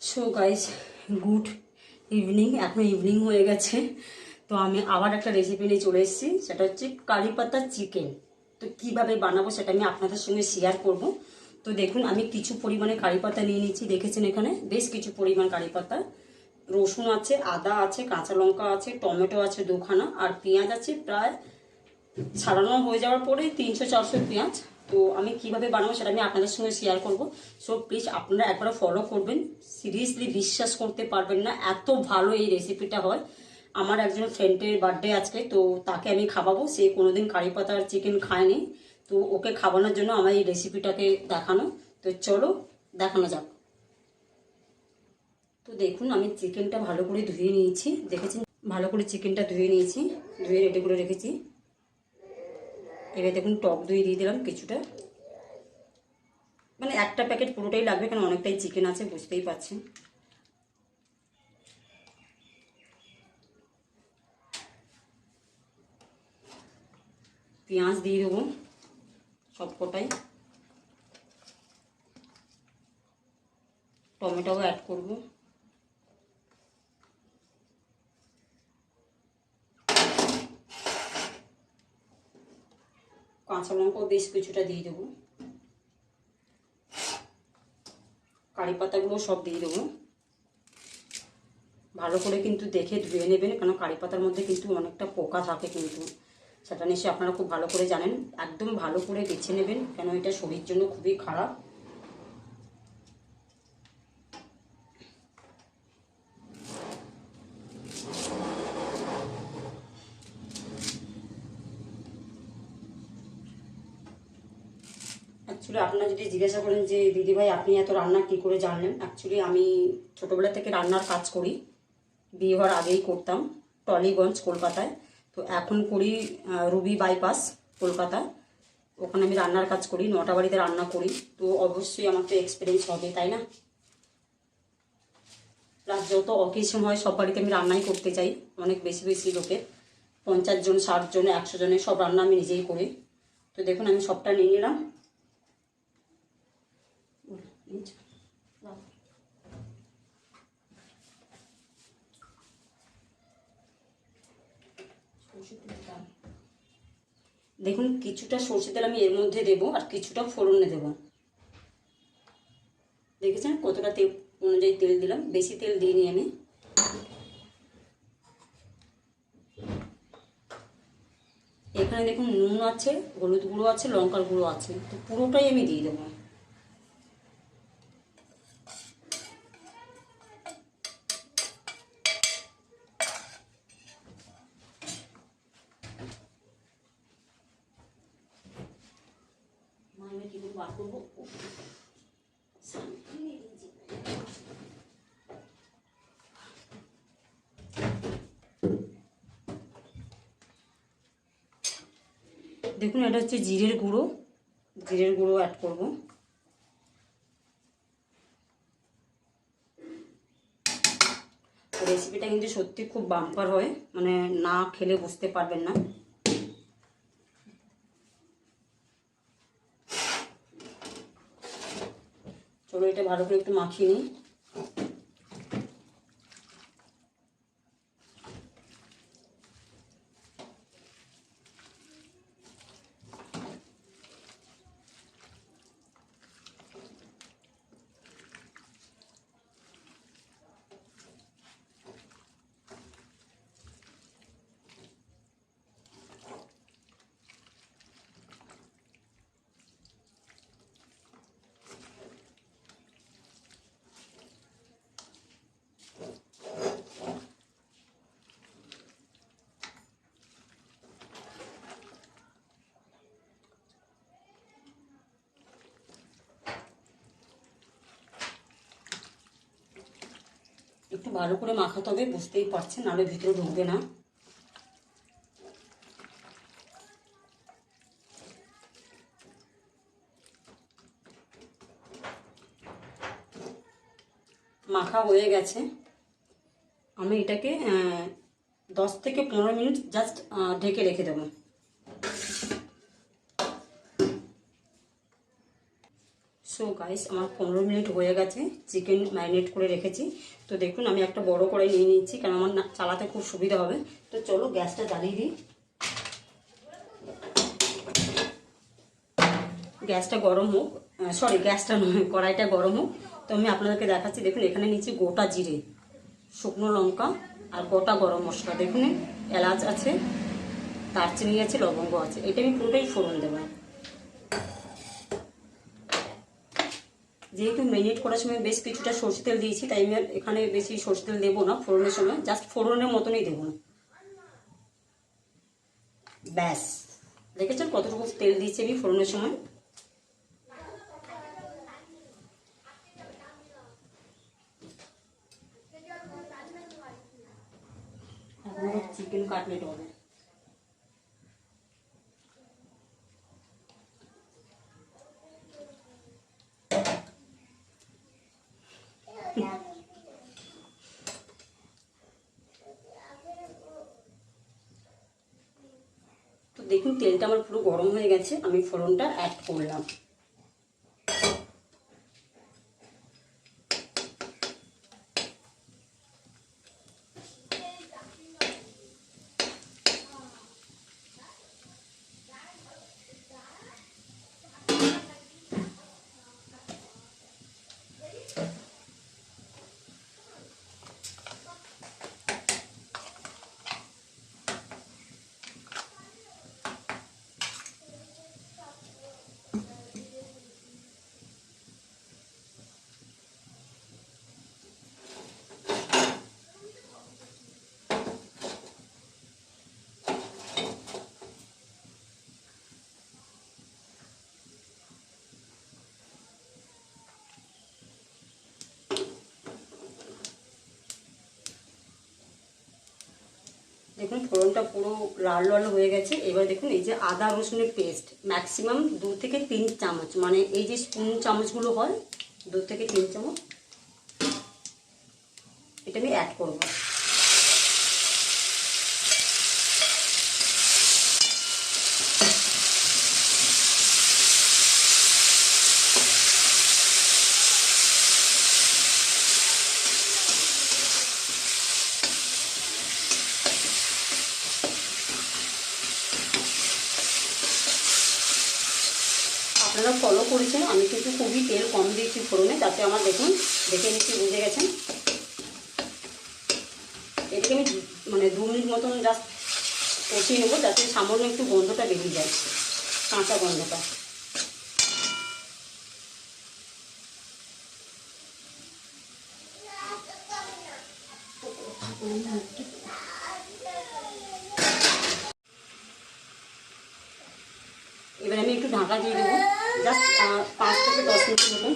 So guys, good evening. এখন evening হয়ে গেছে, তো আমি আবার একটা রেসিপি নিয়ে চলে এসেছি। সেটা হচ্ছে কারি পাতা চিকেন। তো কীভাবে বানাবো সেটা আমি আপনাদের সঙ্গে শেয়ার করব। তো দেখুন, আমি কিছু পরিমাণে কারি পাতা নিয়ে নিচ্ছি। দেখেছেন এখানে বেশ কিছু পরিমাণ কারি পাতা, রসুন আছে, আদা আছে, কাঁচা লঙ্কা আছে, টমেটো আছে দুখানা, আর পেঁয়াজ আছে প্রায় ছাড়ানো হয়ে যাওয়ার পরে 300-400 পেঁয়াজ। তো আমি কিভাবে বানাবো সেটা আমি আপনাদের সঙ্গে শেয়ার করব। সো প্লিজ আপনারা একবার ফলো করবেন। সিরিয়াসলি বিশ্বাস করতে পারবেন না, এত ভালো এই রেসিপিটা হয়। আমার একজন ফ্রেন্ডের বার্থডে আজকে, তো তাকে আমি খাওয়াবো। সে কোনোদিন কারি পাতা আর চিকেন খায়নি, তো ওকে খাওয়ানোর জন্য আমার এই রেসিপিটাকে দেখানো। তো চলো দেখানো যাক। তো দেখুন, আমি চিকেনটা ভালো করে ধুয়ে নিয়েছি। দেখেছেন, ভালো করে চিকেনটা ধুয়ে নিয়েছি, ধুয়ে রেডি করে রেখেছি। এবার দেখুন, টক দই দিয়ে দিলাম কিছুটা, মানে একটা প্যাকেট পুরোটাই লাগবে, কারণ অনেকটাই চিকেন আছে, বুঝতেই পারছেন। পেঁয়াজ দিয়ে দেবো সবকটাই, টমেটোও অ্যাড করব, কাঁচা লঙ্কাও বেশ কিছুটা দিয়ে দেবো, কারি পাতাগুলো সব দিয়ে দেবো। ভালো করে কিন্তু দেখে ধুয়ে নেবেন, কারণ কারি পাতার মধ্যে কিন্তু অনেকটা পোকা থাকে, কিন্তু সেটা নিশ্চয়ই আপনারা খুব ভালো করে জানেন। একদম ভালো করে বেছে নেবেন, কেন এটা শরীরের জন্য খুবই খারাপ। অ্যাকচুয়ালি আপনারা যদি জিজ্ঞাসা করেন যে দিদিভাই আপনি এত রান্না কী করে জানলেন, অ্যাকচুয়ালি আমি ছোটোবেলা থেকে রান্নার কাজ করি। বিয়ে হওয়ার আগেই করতাম টলিগঞ্জ, কলকাতায়। তো এখন করি রুবি বাইপাস, কলকাতা। ওখানে আমি রান্নার কাজ করি, 9টা বাড়িতে রান্না করি। তো অবশ্যই আমার তো এক্সপিরিয়েন্স হবে, তাই না? প্লাস যত অকেশন হয় সব বাড়িতে আমি রান্নাই করতে চাই, অনেক বেশি বেশি লোকের, 50 জন, 60 জন, 100 জনের সব রান্না আমি নিজেই করি। তো দেখুন, আমি সবটা নিয়ে নিলাম। দেখুন, কিছুটা সরষে তেল আমি এর মধ্যে দেবো, আর কিছুটা ফোড়নে দেবো। দেখেছেন কতটা তেল অনুযায়ী তেল দিলাম, বেশি তেল দিইনি আমি। এখানে দেখুন নুন আছে, হলুদ গুঁড়ো আছে, লঙ্কার গুঁড়ো আছে, তো পুরোটাই আমি দিয়ে দেবো। আমি কি করে বার করবো? দেখুন, এটা হচ্ছে জিরের গুঁড়ো, জিরের গুঁড়ো অ্যাড করবো। রেসিপিটা কিন্তু সত্যি খুব বাম্পার হয়, মানে না খেলে বুঝতে পারবেন না। চলো এটা ভালো করে একটু মাখিয়ে নিই। একটু ভালো করে মাখাতে হবে, বুঝতেই পারছেন, নাহলে ভিতরে ঢুকবে না। মাখা হয়ে গেছে, আমি এটাকে 10 থেকে 15 মিনিট জাস্ট ঢেকে রেখে দেবো। সো সো গাইস আমার 15 মিনিট হয়ে গেছে চিকেন ম্যারিনেট করে রেখেছি। তো দেখুন আমি একটা বড় কড়াই নিয়ে নিচ্ছি, কারণ আমার চালাতে খুব সুবিধা হবে। তো চলো গ্যাসটা জ্বালিয়ে দিই। গ্যাসটা গরম হোক, সরি গ্যাসটা নয়, কড়াইটা গরম হোক। তো আমি আপনাদেরকে দেখাচ্ছি। দেখুন এখানে নিচ্ছি গোটা জিরে, শুকনো লঙ্কা আর গোটা গরম মশলা। দেখুন এলাচ আছে, দারচিনি আছে, লবঙ্গ আছে। এটা আমি পুরোটাই ফোড়ন দেবো। যেহেতু ম্যারিনেট করার সময় বেশ কিছুটা সরষে তেল দিয়েছি, তাই আমি এখানে বেশি সরষে তেল দেবো না ফোড়নের সময়, জাস্ট ফোড়নের মতনই দেবো না। ব্যাস, দেখেছেন কতটুকু তেল দিয়েছি আমি ফোড়নের সময়। এখন চিকেন কাটলেট হবে। তো দেখুন তেলটা আমার পুরো গরম হয়ে গেছে, আমি ফোড়নটা অ্যাড করলাম। দেখুন ফোড়নটা পুরো লাল লাল হয়ে গেছে। এবার দেখুন এই যে আদা রসুনের পেস্ট ম্যাক্সিমাম 2 থেকে 3 চামচ, মানে এই যে স্পুন চামচগুলো হয় 2 থেকে 3 চামচ, এটা আমি অ্যাড করব। আপনারা ফলো করেছেন, আমি কিন্তু খুবই তেল কম দিয়েছি ফোড়নে, তাতে আমার দেখুন দেখে নিচ্ছি, বুঝে গেছেন। এটাকে আমি মানে 2 মিনিট মতন জাস্ট কষিয়ে নেবো, যাতে সামান্য একটু গন্ধটা বেরিয়ে যায়, কাঁচা গন্ধটা। এবার আমি একটু ঢাকা দিয়ে দেবো, জাস্ট 5 থেকে 10 মিনিট মতন।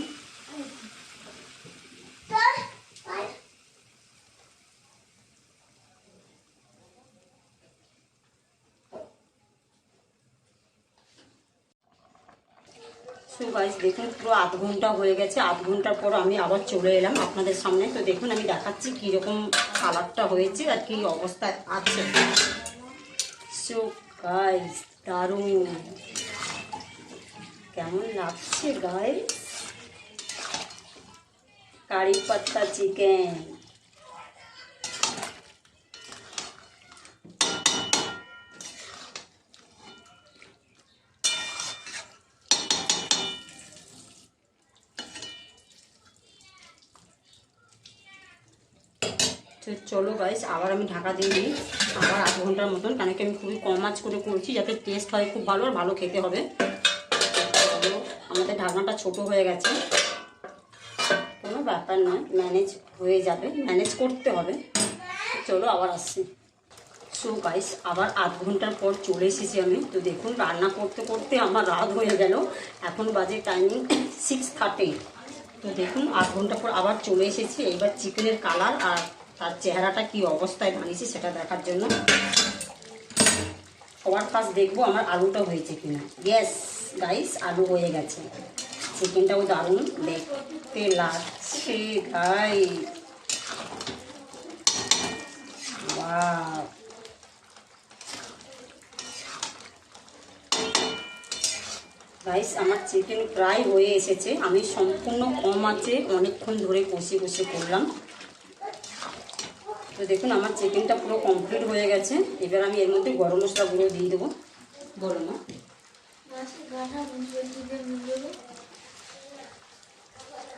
সো গাইস দেখুন পুরো আধ ঘন্টা হয়ে গেছে। আধ ঘন্টার পর আমি আবার চলে এলাম আপনাদের সামনে। তো দেখুন আমি দেখাচ্ছি কীরকম কালারটা হয়েছে আর কী অবস্থায় আছে। সো গাইস দারুণ, কেমন লাগছে গাইস কারি পাত্তা চিকেন। তো চলো গাইস আবার আমি ঢাকা দিয়ে দিই আবার আধ ঘন্টার মতন, কারণ কি আমি খুবই কম আঁচ করে করছি যাতে টেস্ট হয় খুব ভালো আর ভালো খেতে হবে। আমাদের ঢাকনাটা ছোট হয়ে গেছে, কোনো ব্যাপার নয়, ম্যানেজ হয়ে যাবে, ম্যানেজ করতে হবে। চলো আবার আসছি। সো গাইস আবার আধ ঘন্টার পর চলে এসেছি আমি। তো দেখুন রান্না করতে করতে আমার রাত হয়ে গেল, এখন বাজে টাইমিং 6:30। তো দেখুন আধ ঘন্টা পর আবার চলে এসেছি। এইবার চিকেনের কালার আর তার চেহারাটা কি অবস্থায় বানিয়েছি সেটা দেখার জন্য। সবার ফার্স্ট দেখবো আমার আলুটা হয়েছে কিনা। ইয়েস গাইস আলু হয়ে গেছে, চিকেনটাও দারুণ দেখতে লাগছে গাই। ওয়াও, গাইস আমার চিকেন প্রায় হয়ে এসেছে। আমি সম্পূর্ণ কম আঁচে অনেকক্ষণ ধরে কষে কষে করলাম। তো দেখুন আমার চিকেনটা পুরো কমপ্লিট হয়ে গেছে। এবার আমি এর মধ্যে গরম মশলা গুঁড়ো দিয়ে দেবো। বলো না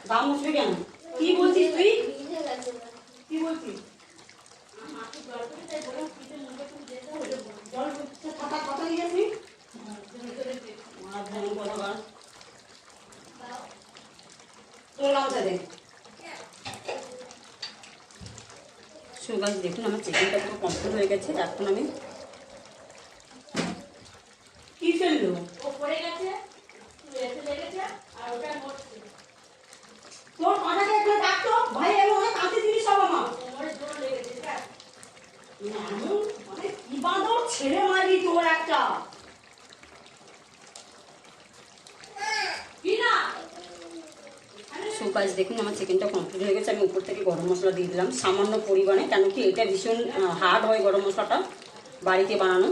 গা মুছবে কেন? কি বলছিস তুই? কি বলছিস? কথা দিয়েছি সো গাইস দেখুন আমার চিকেনটা পুরো কমপ্লিট হয়ে গেছে। এখন আমি কি ফেললো তোর মাথাকে একটু ডাকতো ভাই, আমি অনেক কাঁচি জিনিস সব আমার মানে কি বাঁদর ছেড়ে মারি তোর একটা। সো গাইস দেখুন আমার চিকেনটা কমপ্লিট হয়ে গেছে। আমি উপর থেকে গরম মশলা দিয়ে দিলাম সামান্য পরিমাণে, কেন কি এটা ভীষণ হার্ড হয় গরম মশলাটা বাড়িতে বানানো।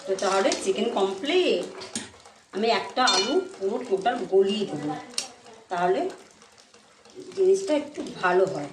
তো তাহলে চিকেন কমপ্লিট। আমি একটা আলু পুরো টোটাল গলিয়ে দেবো, তাহলে জিনিসটা একটু ভালো হয়।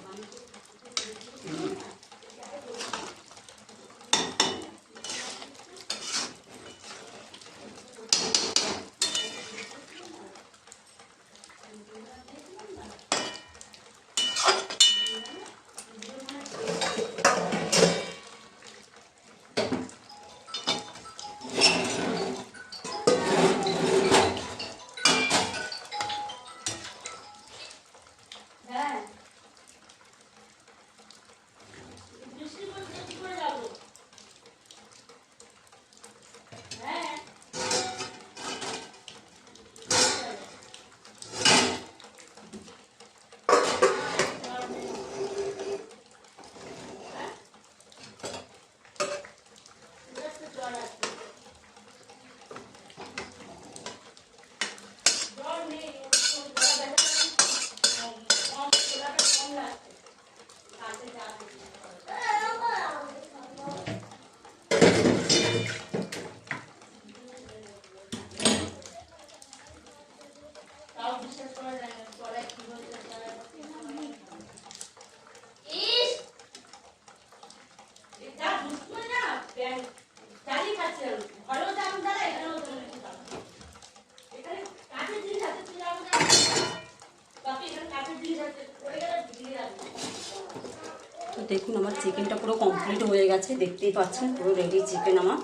তো দেখুন আমার চিকেনটা পুরো কমপ্লিট হয়ে গেছে, দেখতেই পাচ্ছেন পুরো রেডি চিকেন আমার।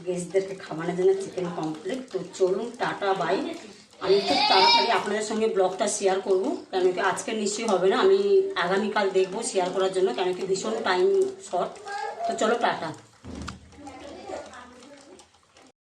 গেস্টদেরকে খাওয়ানোর জন্য চিকেন কমপ্লিট। তো চলুন টাটা বাই। আমি খুব তাড়াতাড়ি আপনাদের সঙ্গে ব্লগটা শেয়ার করবো, কেন কি আজকে নিশ্চয়ই হবে না, আমি আগামীকাল দেখবো শেয়ার করার জন্য, কেন কি ভীষণ টাইম শর্ট। তো চলো টাটা।